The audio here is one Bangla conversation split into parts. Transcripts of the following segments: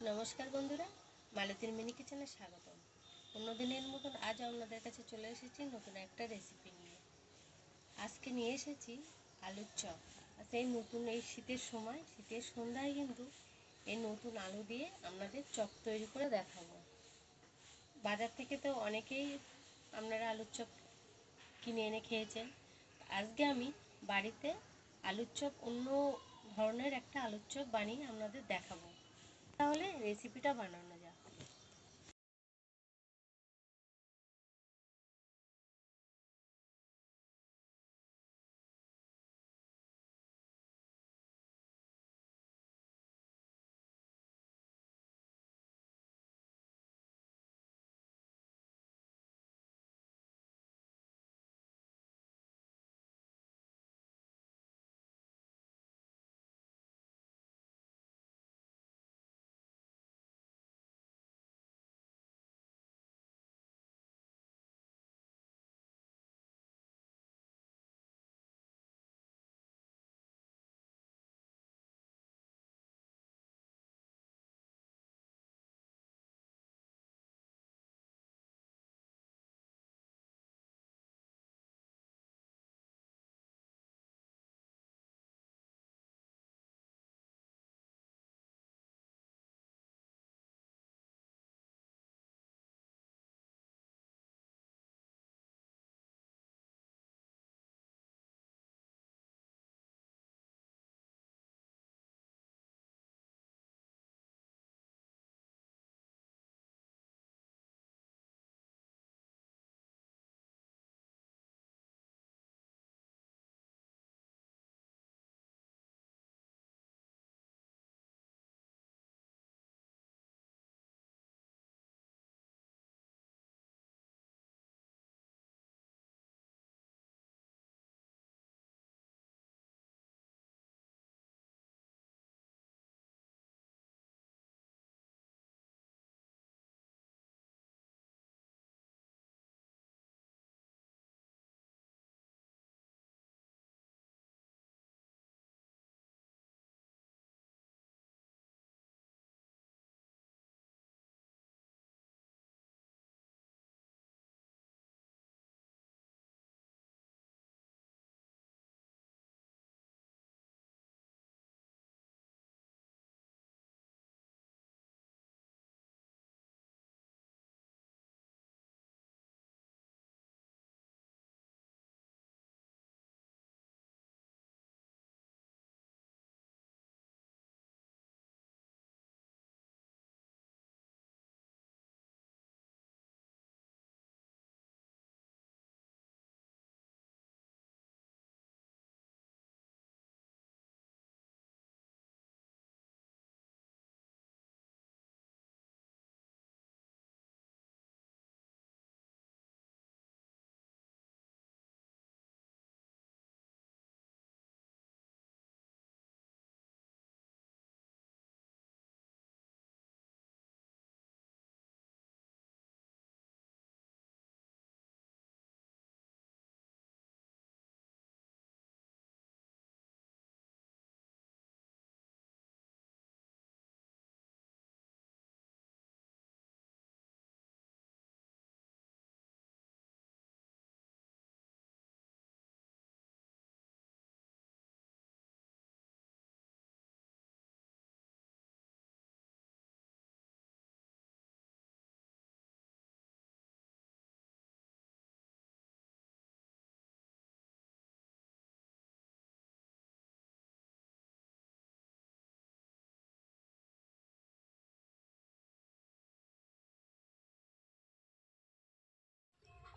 নমস্কার বন্ধুরা, মালতীর মিনি কিচেনে স্বাগতম। অন্যদিনের মতন আজ আপনাদের কাছে চলে এসেছি নতুন একটা রেসিপি নিয়ে। আজকে নিয়ে এসেছি আলুর চপ। সেই নতুন এই শীতের সময়, শীতের সন্ধ্যায় কিন্তু এই নতুন আলু দিয়ে আপনাদের চপ তৈরি করে দেখাবো। বাজার থেকে তো অনেকেই আপনারা আলুর চপ কিনে এনে খেয়েছেন। আজকে আমি বাড়িতে আলুর চপ অন্য ধরনের একটা আলুর চপ বানিয়ে আপনাদের দেখাবো। তাহলে রেসিপিটা বানানো যাক।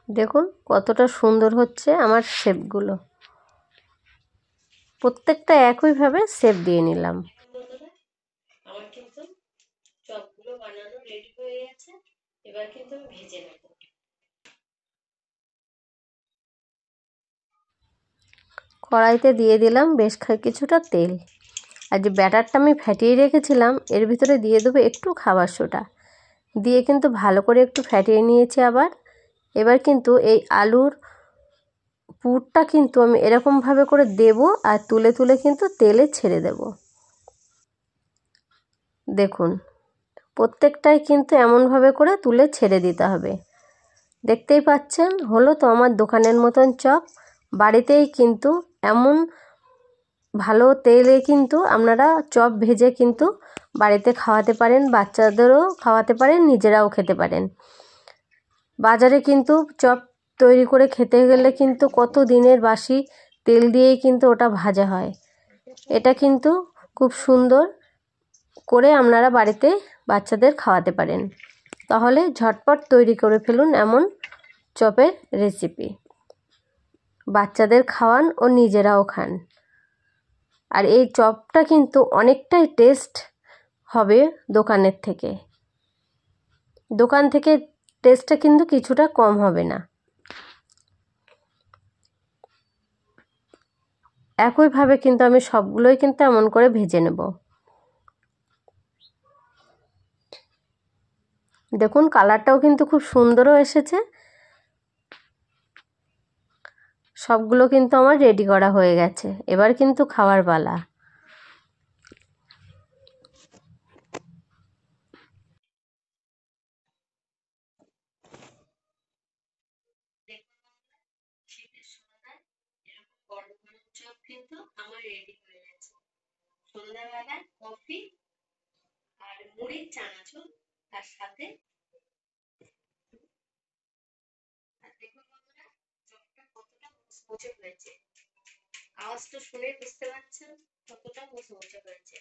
দেখুন কতটা সুন্দর হচ্ছে আমার শেপগুলো। প্রত্যেকটা একইভাবে শেপ দিয়ে নিলাম। আমার কিন্তু চপগুলো বানানো রেডি হয়ে গেছে। এবার কিন্তু আমি ভেজে নেব। কড়াইতে দিয়ে দিলাম বেশ কিছুটা তেল। আর যে ব্যাটারটা আমি ফ্যাটিয়ে রেখেছিলাম এর ভিতরে দিয়ে দেবো একটু খাবার সোডা দিয়ে কিন্তু ভালো করে একটু ফ্যাটিয়ে নিয়েছি। এবার কিন্তু এই আলুর পুরটা কিন্তু আমি এরকমভাবে করে দেব আর তুলে তুলে কিন্তু তেলে ছেড়ে দেব। দেখুন প্রত্যেকটাই কিন্তু এমনভাবে করে তুলে ছেড়ে দিতে হবে। দেখতেই পাচ্ছেন হলো তো আমার দোকানের মতন চপ। বাড়িতেই কিন্তু এমন ভালো তেলে কিন্তু আপনারা চপ ভেজে কিন্তু বাড়িতে খাওয়াতে পারেন, বাচ্চাদেরও খাওয়াতে পারেন, নিজেরাও খেতে পারেন। বাজারে কিন্তু চপ তৈরি করে খেতে গেলে কিন্তু কত দিনের বাসি তেল দিয়েই কিন্তু ওটা ভাজা হয়। এটা কিন্তু খুব সুন্দর করে আপনারা বাড়িতে বাচ্চাদের খাওয়াতে পারেন। তাহলে ঝটপট তৈরি করে ফেলুন এমন চপের রেসিপি, বাচ্চাদের খাওয়ান ও নিজেরাও খান। আর এই চপটা কিন্তু অনেকটাই টেস্ট হবে দোকানের থেকে। দোকান থেকে টেস্টটা কিন্তু কিছুটা কম হবে না। একইভাবে কিন্তু আমি সবগুলোই কিন্তু এমন করে ভেজে নেব। দেখুন কালারটাও কিন্তু খুব সুন্দরও এসেছে। সবগুলো কিন্তু আমার রেডি করা হয়ে গেছে, এবার কিন্তু খাওয়ার পালা। শীতের সন্ধ্যায় এরকম গরম গরম চপ কিন্তু আমার রেডি হয়ে গেছে। সন্ধ্যাবেলায় কফি আর মুড়ির চানাচুর তার সাথে। আর দেখুন বন্ধুরা চপটা কতটা মুচমুচে হয়েছে, আওয়াজটা শুনে বুঝতে পারছেন কতটা মুচমুচে হয়েছে।